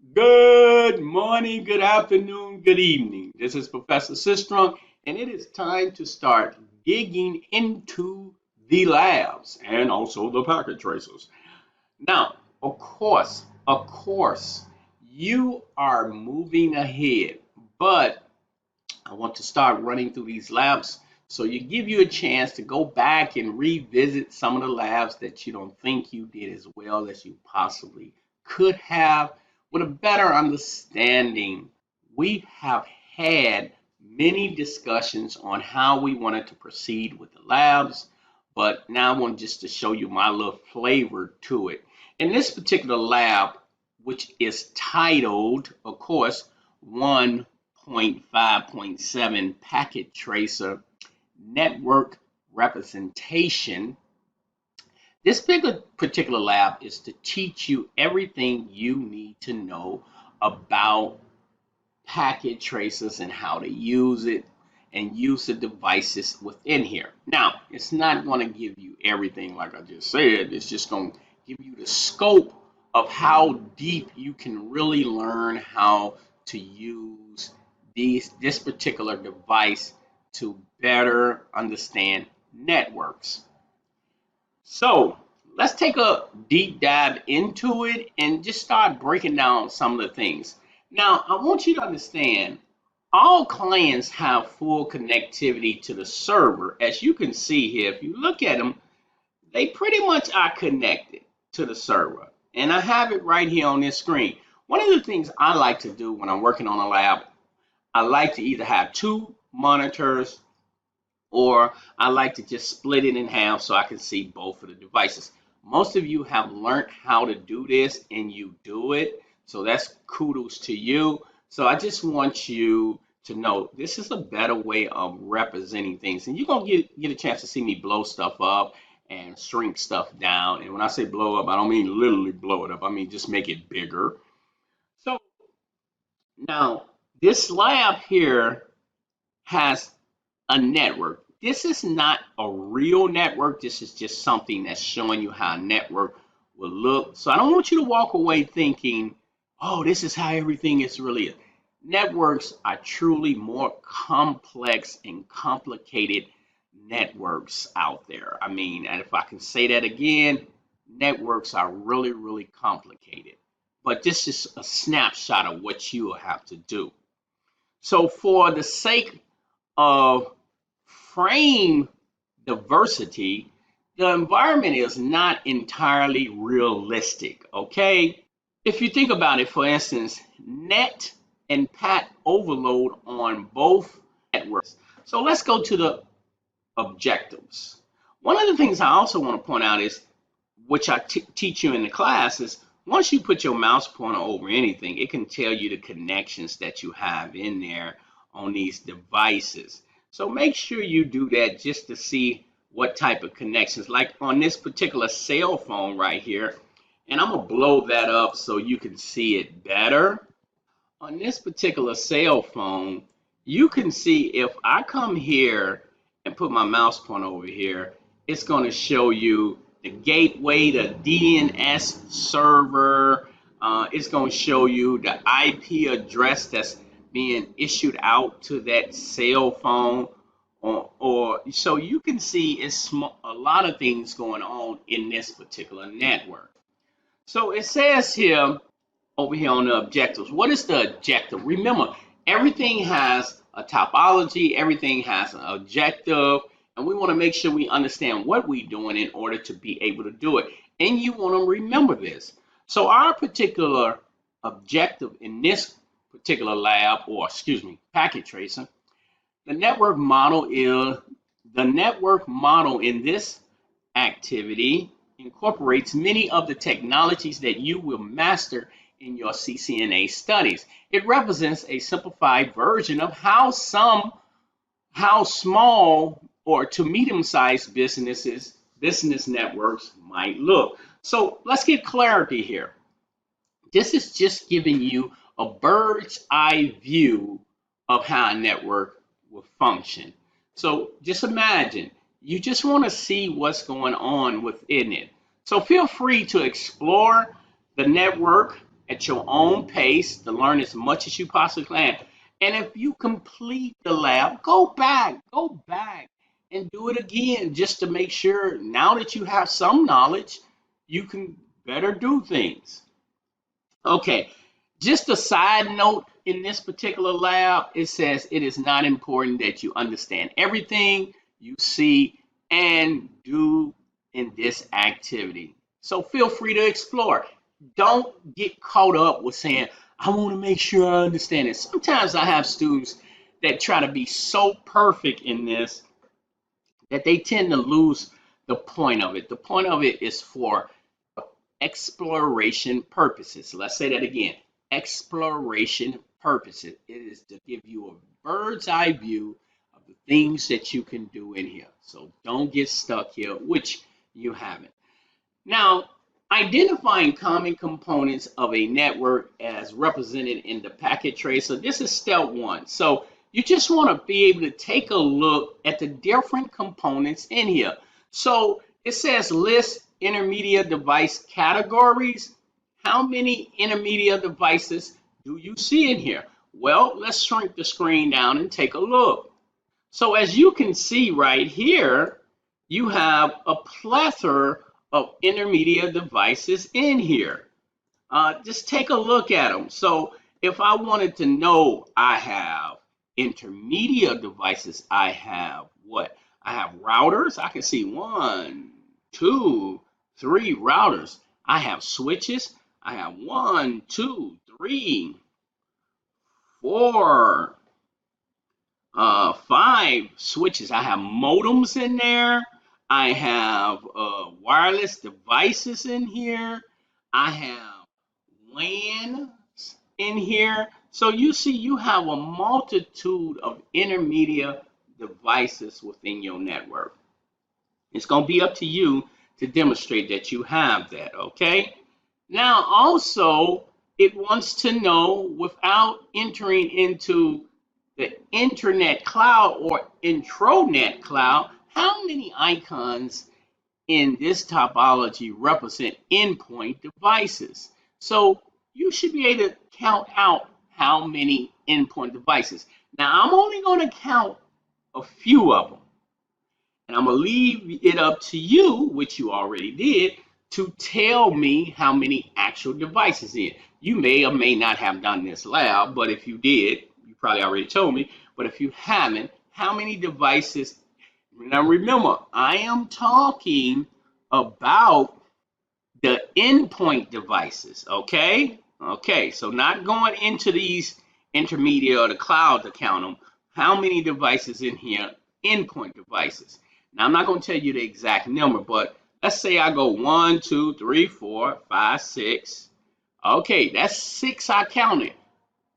Good morning, good afternoon, good evening. This is Professor Sistrunk, and it is time to start digging into the labs and also the packet tracers. Now, of course, you are moving ahead, but I want to start running through these labs so you give you a chance to go back and revisit some of the labs that you don't think you did as well as you possibly could have with a better understanding. We have had many discussions on how we wanted to proceed with the labs, but now I want just to show you my little flavor to it. In this particular lab, which is titled, of course, 1.5.7 Packet Tracer Network Representation. This particular lab is to teach you everything you need to know about packet tracers and how to use it and use the devices within here. Now, it's not going to give you everything like I just said. It's just going to give you the scope of how deep you can really learn how to use this particular device to better understand networks. So let's take a deep dive into it and just start breaking down some of the things. Now, I want you to understand all clients have full connectivity to the server. As you can see here, if you look at them, they pretty much are connected to the server. And I have it right here on this screen. One of the things I like to do when I'm working on a lab, I like to either have two monitors or I like to just split it in half so I can see both of the devices. Most of you have learned how to do this and you do it, so that's kudos to you. So I just want you to know this is a better way of representing things, and you're gonna get a chance to see me blow stuff up and shrink stuff down. And when I say blow up, I don't mean literally blow it up. I mean just make it bigger. So now this lab here has a network. This is not a real network. This is just something that's showing you how a network will look. So I don't want you to walk away thinking, oh, this is how everything is really. Networks are truly more complex and complicated networks out there. I mean, and if I can say that again, networks are really, really complicated. But this is a snapshot of what you will have to do. So for the sake of frame diversity, the environment is not entirely realistic, okay? If you think about it, for instance, net and pat overload on both networks. So let's go to the objectives. One of the things I also want to point out is, which I teach you in the class, is once you put your mouse pointer over anything, it can tell you the connections that you have in there on these devices. So make sure you do that just to see what type of connections. Like on this particular cell phone right here, and I'm gonna blow that up so you can see it better. On this particular cell phone, you can see if I come here and put my mouse pointer over here, it's gonna show you the gateway, the DNS server. It's gonna show you the IP address that's being issued out to that cell phone, or so you can see it's a lot of things going on in this particular network. So it says here over here on the objectives. What is the objective? Remember, everything has a topology, everything has an objective, and we want to make sure we understand what we're doing in order to be able to do it. And you want to remember this. So our particular objective in this particular lab, or excuse me, packet tracer, the network model in this activity incorporates many of the technologies that you will master in your CCNA studies. It represents a simplified version of how small or to medium-sized business networks might look. So let's get clarity here. This is just giving you a bird's eye view of how a network will function. So just imagine, you just want to see what's going on within it. So feel free to explore the network at your own pace to learn as much as you possibly can. And if you complete the lab, go back and do it again just to make sure now that you have some knowledge, you can better do things. Okay, just a side note in this particular lab, it says it is not important that you understand everything you see and do in this activity. So feel free to explore. Don't get caught up with saying, I want to make sure I understand it. Sometimes I have students that try to be so perfect in this that they tend to lose the point of it. The point of it is for exploration purposes. Let's say that again. Exploration purposes. It is to give you a bird's eye view of the things that you can do in here. So don't get stuck here, which you haven't. Now, identifying common components of a network as represented in the packet tracer. This is step one. So you just want to be able to take a look at the different components in here. So it says list intermediate device categories. How many intermediate devices do you see in here? Well, let's shrink the screen down and take a look. So as you can see right here, you have a plethora of intermediate devices in here. Just take a look at them. So if I wanted to know, I have intermediate devices. I have what? I have routers. I can see 1, 2, 3 routers. I have switches. I have 1, 2, 3, 4, 5 switches. I have modems in there. I have wireless devices in here. I have WANs in here. So you see, you have a multitude of intermediate devices within your network. It's going to be up to you to demonstrate that you have that, okay? Now, also, it wants to know, without entering into the internet cloud or intranet cloud, how many icons in this topology represent endpoint devices. So you should be able to count out how many endpoint devices. Now, I'm only going to count a few of them. And I'm going to leave it up to you, which you already did, to tell me how many actual devices in. You may or may not have done this lab, but if you did, you probably already told me. But if you haven't, how many devices? Now remember, I am talking about the endpoint devices, okay? Okay, so not going into these intermediate or the cloud to count them. How many devices in here? Endpoint devices. Now, I'm not going to tell you the exact number, but let's say I go 1, 2, 3, 4, 5, 6. Okay, that's 6 I counted.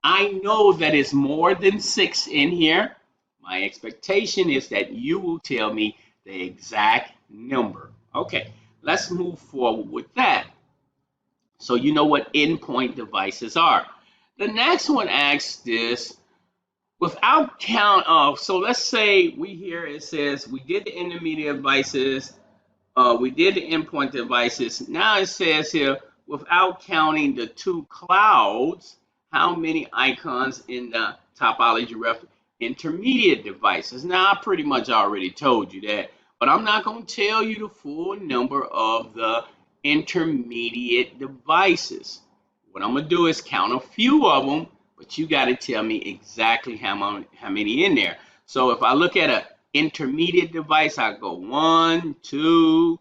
I know that it's more than 6 in here. My expectation is that you will tell me the exact number. Okay, let's move forward with that. So you know what endpoint devices are. The next one asks this, without count of, so let's say we here it says we did the intermediate devices, we did the endpoint devices. Now it says here, without counting the 2 clouds, how many icons in the topology reference? Intermediate devices. Now I pretty much already told you that, but I'm not going to tell you the full number of the intermediate devices. What I'm going to do is count a few of them, but you got to tell me exactly how many in there. So if I look at an intermediate device, I go 1, 2,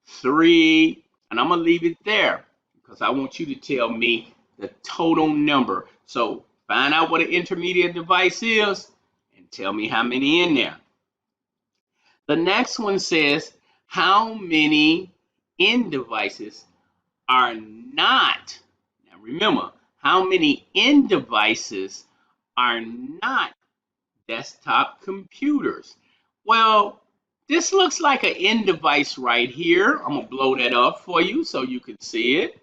3, and I'm going to leave it there because I want you to tell me the total number. So find out what an intermediate device is and tell me how many in there. The next one says, how many end devices are not, now remember, how many end devices are not desktop computers? Well, this looks like an end device right here. I'm going to blow that up for you so you can see it.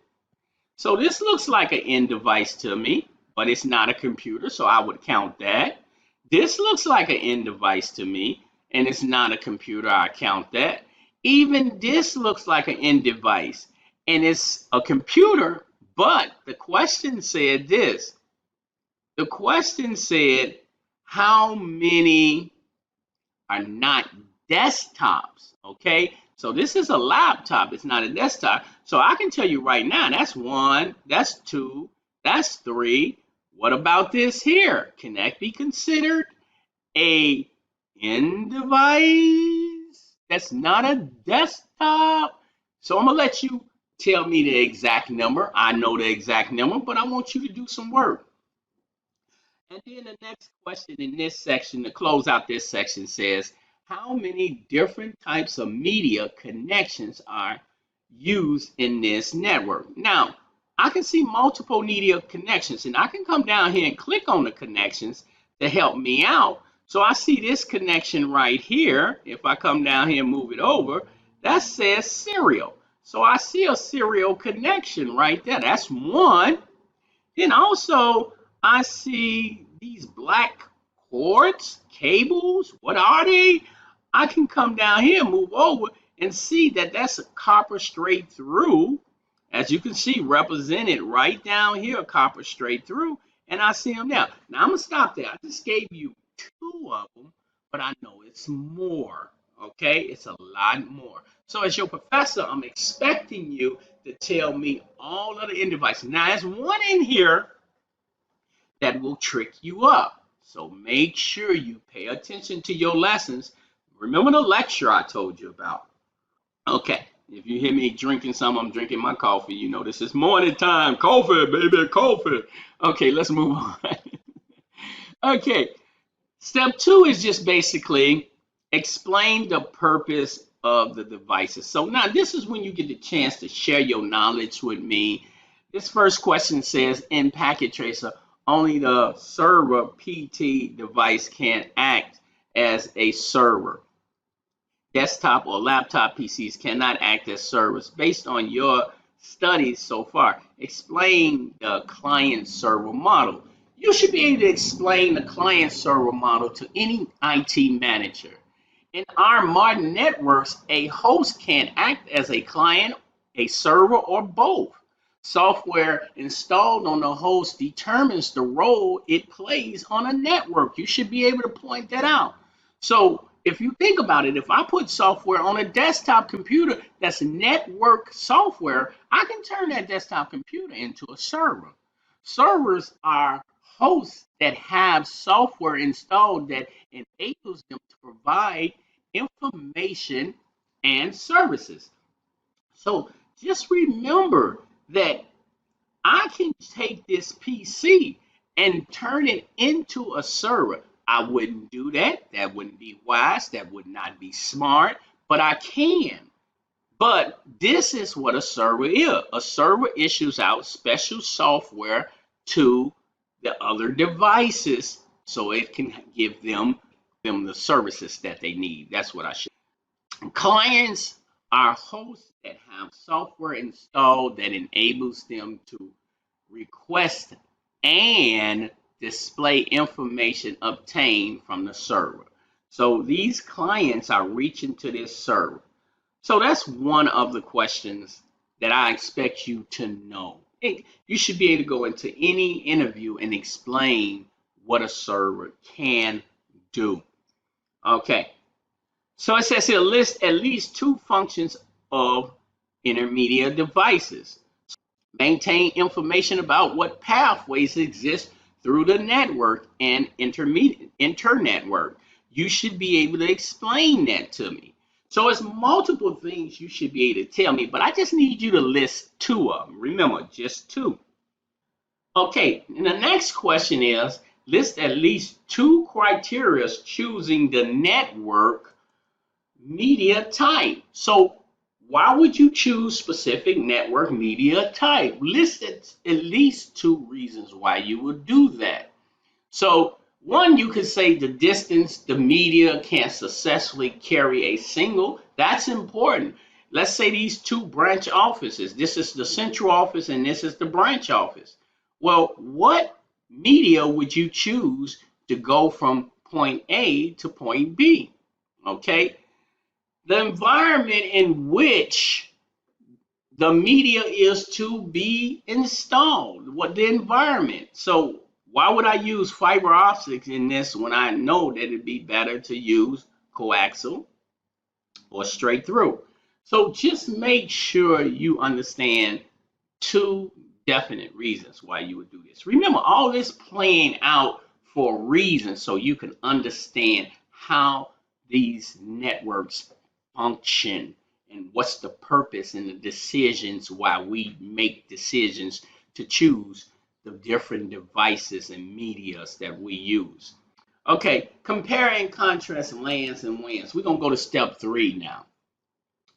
So this looks like an end device to me, but it's not a computer, so I would count that. This looks like an end device to me, and it's not a computer. I count that. Even this looks like an end device, and it's a computer, But the question said this. The question said, how many are not desktops? Okay, so this is a laptop, it's not a desktop. So I can tell you right now, that's one, that's two, that's three. What about this here? Can that be considered a end device? That's not a desktop. So I'm gonna let you tell me the exact number. I know the exact number, but I want you to do some work. And then the next question in this section, to close out this section, says, how many different types of media connections are used in this network? Now, I can see multiple media connections, and I can come down here and click on the connections to help me out. So I see this connection right here. If I come down here and move it over, that says serial. So I see a serial connection right there. That's one. Then also, I see these black cords, cables. What are they? I can come down here, move over, and see that that's a copper straight through. As you can see, represented right down here, copper straight through. And I see them now. Now, I'm going to stop there. I just gave you two of them, but I know it's more. Okay? It's a lot more. So as your professor, I'm expecting you to tell me all of the end devices. Now, there's one in here that will trick you up. So make sure you pay attention to your lessons. Remember the lecture I told you about. Okay, if you hear me drinking some, I'm drinking my coffee. You know this is morning time. Coffee, baby, coffee. Okay, let's move on. Okay, step two is just basically explain the purpose of the devices. So now this is when you get the chance to share your knowledge with me. This first question says, in Packet Tracer, only the server PT device can act as a server. Desktop or laptop PCs cannot act as servers. Based on your studies so far, explain the client server model. You should be able to explain the client server model to any IT manager. In our modern networks, a host can act as a client, a server, or both. Software installed on the host determines the role it plays on a network. You should be able to point that out. So if you think about it, if I put software on a desktop computer that's network software, I can turn that desktop computer into a server. Servers are hosts that have software installed that enables them to provide information and services. So just remember that I can take this PC and turn it into a server. I wouldn't do that. That wouldn't be wise. That would not be smart, but I can. But this is what a server is. A server issues out special software to the other devices so it can give them the services that they need. That's what I should. Clients are hosts that have software installed that enables them to request and display information obtained from the server. So these clients are reaching to this server. So that's one of the questions that I expect you to know. You should be able to go into any interview and explain what a server can do. Okay. So it says here, list at least two functions of intermediate devices. Maintain information about what pathways exist through the network and internetwork. You should be able to explain that to me. So it's multiple things you should be able to tell me, but I just need you to list two of them. Remember, just two. Okay, and the next question is, list at least two criteria choosing the network media type. So why would you choose specific network media type? List at least two reasons why you would do that. So one, you could say the distance the media can successfully carry a signal. That's important. Let's say these two branch offices. This is the central office and this is the branch office. Well, what media would you choose to go from point A to point B? Okay. The environment in which The media is to be installed, what the environment. So why would I use fiber optics in this when I know that it'd be better to use coaxial or straight through? So just make sure you understand two definite reasons why you would do this. Remember, all this playing out for a reason so you can understand how these networks function and what's the purpose and the decisions why we make decisions to choose the different devices and medias that we use. Okay, compare and contrast LANs and WANs. We're going to go to step 3 now.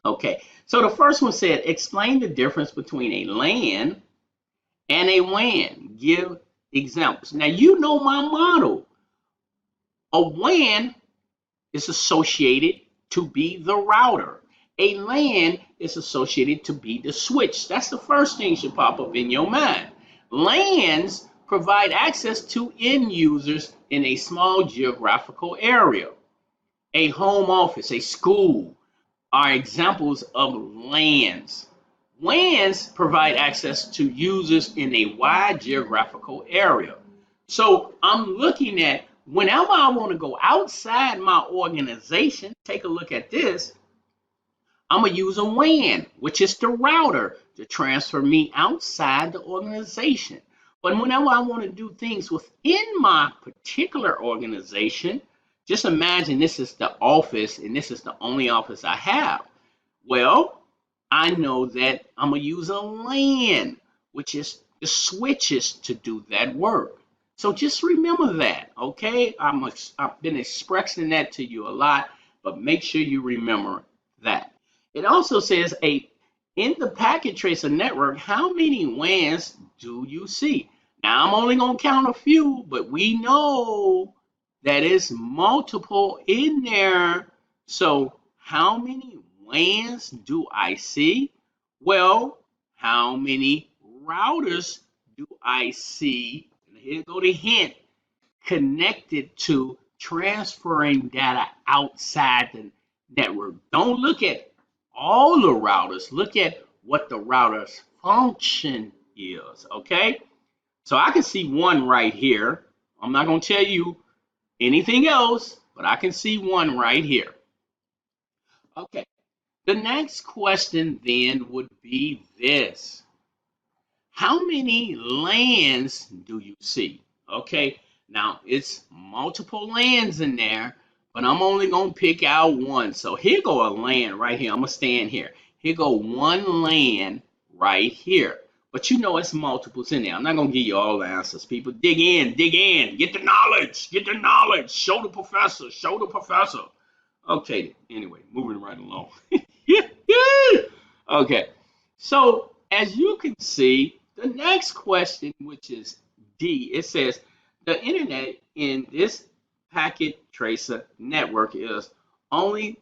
Okay, so the first one said explain the difference between a LAN and a WAN. Give examples. Now you know my model. A WAN is associated to be the router. A LAN is associated to be the switch. That's the first thing should pop up in your mind. LANs provide access to end users in a small geographical area. A home office, a school are examples of LANs. WANs provide access to users in a wide geographical area. So I'm looking at whenever I want to go outside my organization, take a look at this. I'm going to use a WAN, which is the router, to transfer me outside the organization. But whenever I want to do things within my particular organization, just imagine this is the office and this is the only office I have. Well, I know that I'm going to use a LAN, which is the switches to do that work. So just remember that, okay? I've been expressing that to you a lot, but make sure you remember that. It also says in the packet tracer network, how many WANs do you see? Now I'm only going to count a few, but we know that is multiple in there. So how many WANs do I see? Well, how many routers do I see? Here go the hint, connected to transferring data outside the network. Don't look at all the routers. Look at what the router's function is, okay? So I can see one right here. I'm not going to tell you anything else, but I can see one right here. Okay, the next question then would be this. How many LANs do you see? Okay, now it's multiple LANs in there, but I'm only going to pick out one. So here go a LAN right here. I'm going to stand here. Here go one LAN right here. But you know it's multiples in there. I'm not going to give you all the answers. People, dig in, get the knowledge, show the professor. Okay, anyway, moving right along. Okay, so as you can see, the next question, which is D, it says the internet in this packet tracer network is only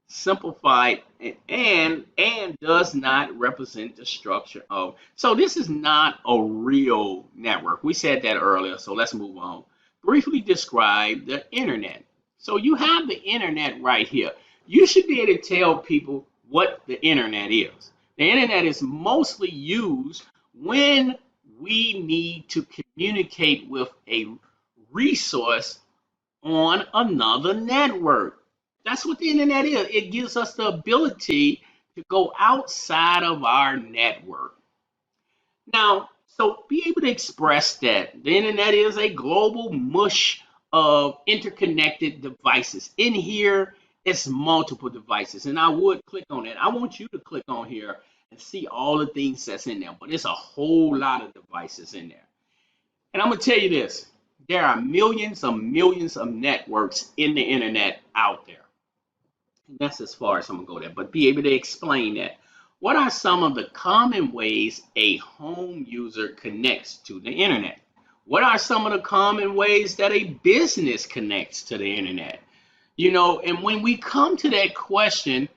simplified and does not represent the structure of. So this is not a real network. We said that earlier, so let's move on. Briefly describe the internet. So you have the internet right here. You should be able to tell people what the internet is. The internet is mostly used when we need to communicate with a resource on another network. That's what the internet is. It gives us the ability to go outside of our network. Now, so be able to express that. The internet is a global mush of interconnected devices. In here, it's multiple devices. And I would click on it. I want you to click on here and see all the things that's in there. But it's a whole lot of devices in there. And I'm going to tell you this. There are millions of networks in the internet out there. And that's as far as I'm going to go there. But be able to explain that. What are some of the common ways a home user connects to the internet? What are some of the common ways that a business connects to the internet? You know, and when we come to that question,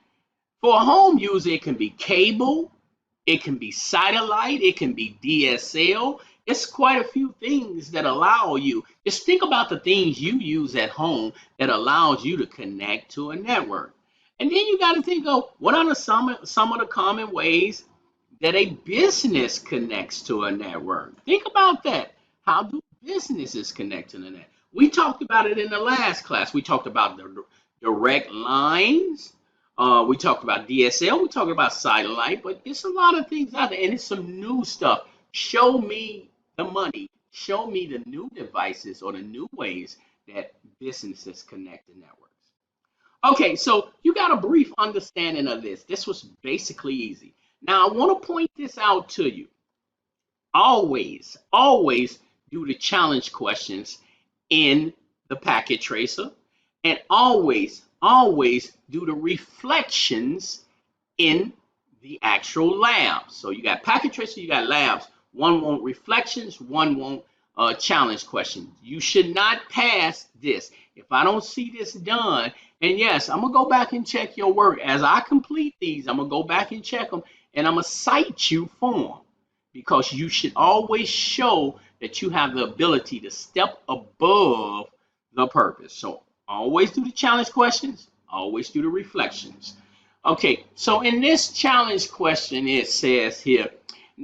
for a home user, it can be cable, it can be satellite, it can be DSL. It's quite a few things that allow you. Just think about the things you use at home that allows you to connect to a network. And then you got to think of what are some of the common ways that a business connects to a network. Think about that. How do businesses connect to the net? We talked about it in the last class. We talked about the direct lines. We talked about DSL. We talked about satellite, but it's a lot of things out there, and it's some new stuff. Show me the money. Show me the new devices or the new ways that businesses connect to networks. Okay, so you got a brief understanding of this. This was basically easy. Now, I want to point this out to you. Always do the challenge questions in the packet tracer, and always do the reflections in the actual lab. So you got packet tracer, you got labs. One won't reflections, one won't challenge questions. You should not pass this. If I don't see this done, and yes, I'm gonna go back and check your work. As I complete these, I'm gonna go back and check them, and I'm gonna cite you for them, because you should always show that you have the ability to step above the purpose. So always do the challenge questions, always do the reflections. Okay, so in this challenge question, it says here,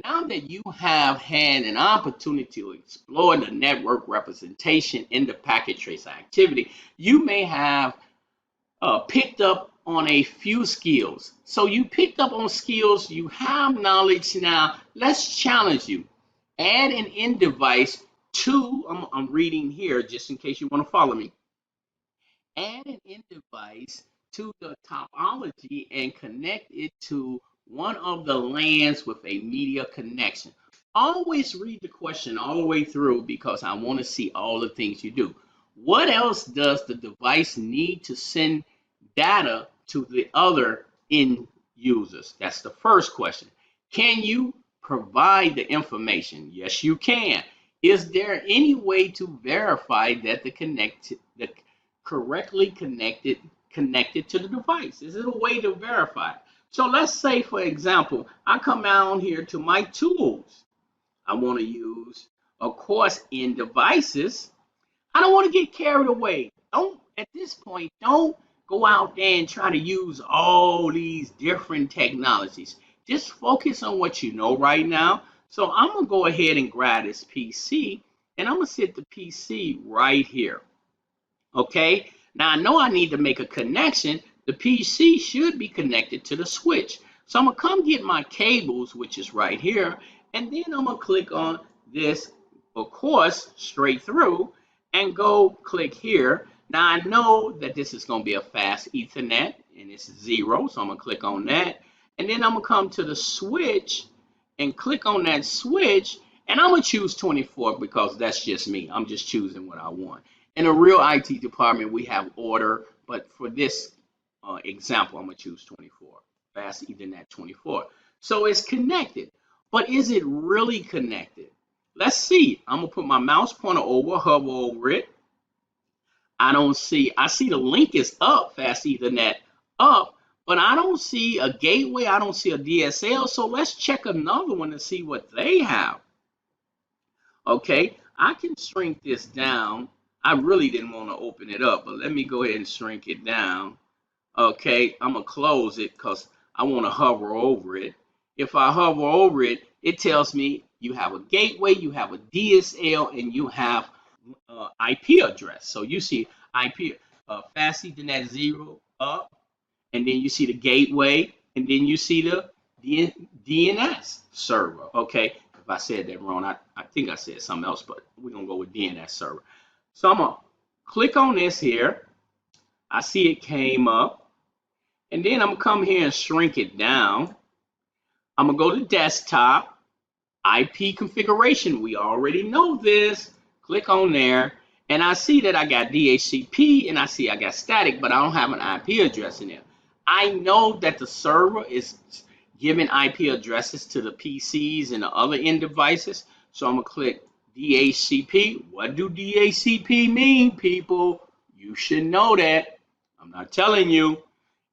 now that you have had an opportunity to explore the network representation in the packet tracer activity, you may have picked up on a few skills. So you picked up on skills, you have knowledge now. Let's challenge you. Add an end device to, I'm reading here just in case you want to follow me. Add an end device to the topology and connect it to one of the LANs with a media connection. Always read the question all the way through, because I want to see all the things you do. What else does the device need to send data to the other end users? That's the first question. Can you provide the information? Yes, you can. Is there any way to verify that the correctly connected to the device? Is it a way to verify it? So let's say, for example, I come down here to my tools. I want to use, of course, in devices. I don't want to get carried away. Don't, at this point, don't go out there and try to use all these different technologies. Just focus on what you know right now. So I'm going to go ahead and grab this PC, and I'm going to set the PC right here. Okay, now I know I need to make a connection. The PC should be connected to the switch. So I'm going to come get my cables, which is right here, and then I'm going to click on this, of course, straight through, and go click here. Now I know that this is going to be a fast Ethernet, and it's 0, so I'm going to click on that. And then I'm going to come to the switch and click on that switch, and I'm going to choose 24 because that's just me. I'm just choosing what I want. In a real IT department, we have order, but for this example, I'm going to choose 24. Fast Ethernet 24. So it's connected, but is it really connected? Let's see. I'm going to put my mouse pointer over, hover over it. I see the link is up, Fast Ethernet up, but I don't see a gateway. I don't see a DSL. So let's check another one to see what they have. Okay, I can shrink this down. I really didn't want to open it up, but let me go ahead and shrink it down. Okay, I'm going to close it because I want to hover over it. If I hover over it, it tells me you have a gateway, you have a DSL, and you have IP address. So you see IP, Fast Ethernet 0 up, and then you see the gateway, and then you see the DNS server. Okay, if I said that wrong, I think I said something else, but we're going to go with DNS server. So I'm going to click on this here. I see it came up. And then I'm going to come here and shrink it down. I'm going to go to desktop, IP configuration. We already know this. Click on there. And I see that I got DHCP and I see I got static, but I don't have an IP address in there. I know that the server is giving IP addresses to the PCs and the other end devices. So I'm going to click DHCP. What do DHCP mean, people? You should know that. I'm not telling you.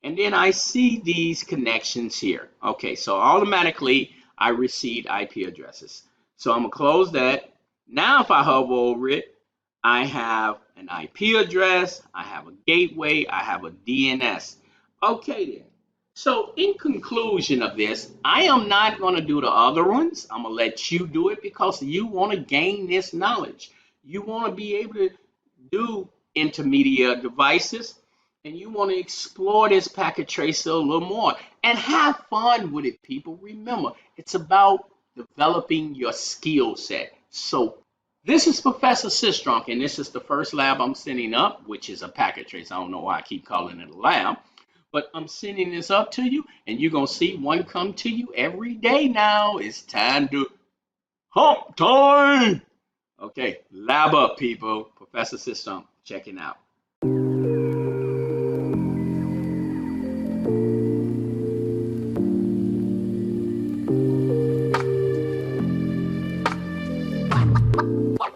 And then I see these connections here. Okay, so automatically I received IP addresses. So I'm going to close that. Now if I hover over it, I have an IP address, I have a gateway, I have a DNS. Okay then. So, in conclusion of this, I am not going to do the other ones. I'm going to let you do it because you want to gain this knowledge. You want to be able to do intermediate devices and you want to explore this packet tracer a little more and have fun with it, people. Remember, it's about developing your skill set. So, this is Professor Sistrunk, and this is the first lab I'm sending up, which is a packet tracer. I don't know why I keep calling it a lab. But I'm sending this up to you, and you're going to see one come to you every day now. It's time to hump time. Okay, lab up, people. Professor System, checking out. What?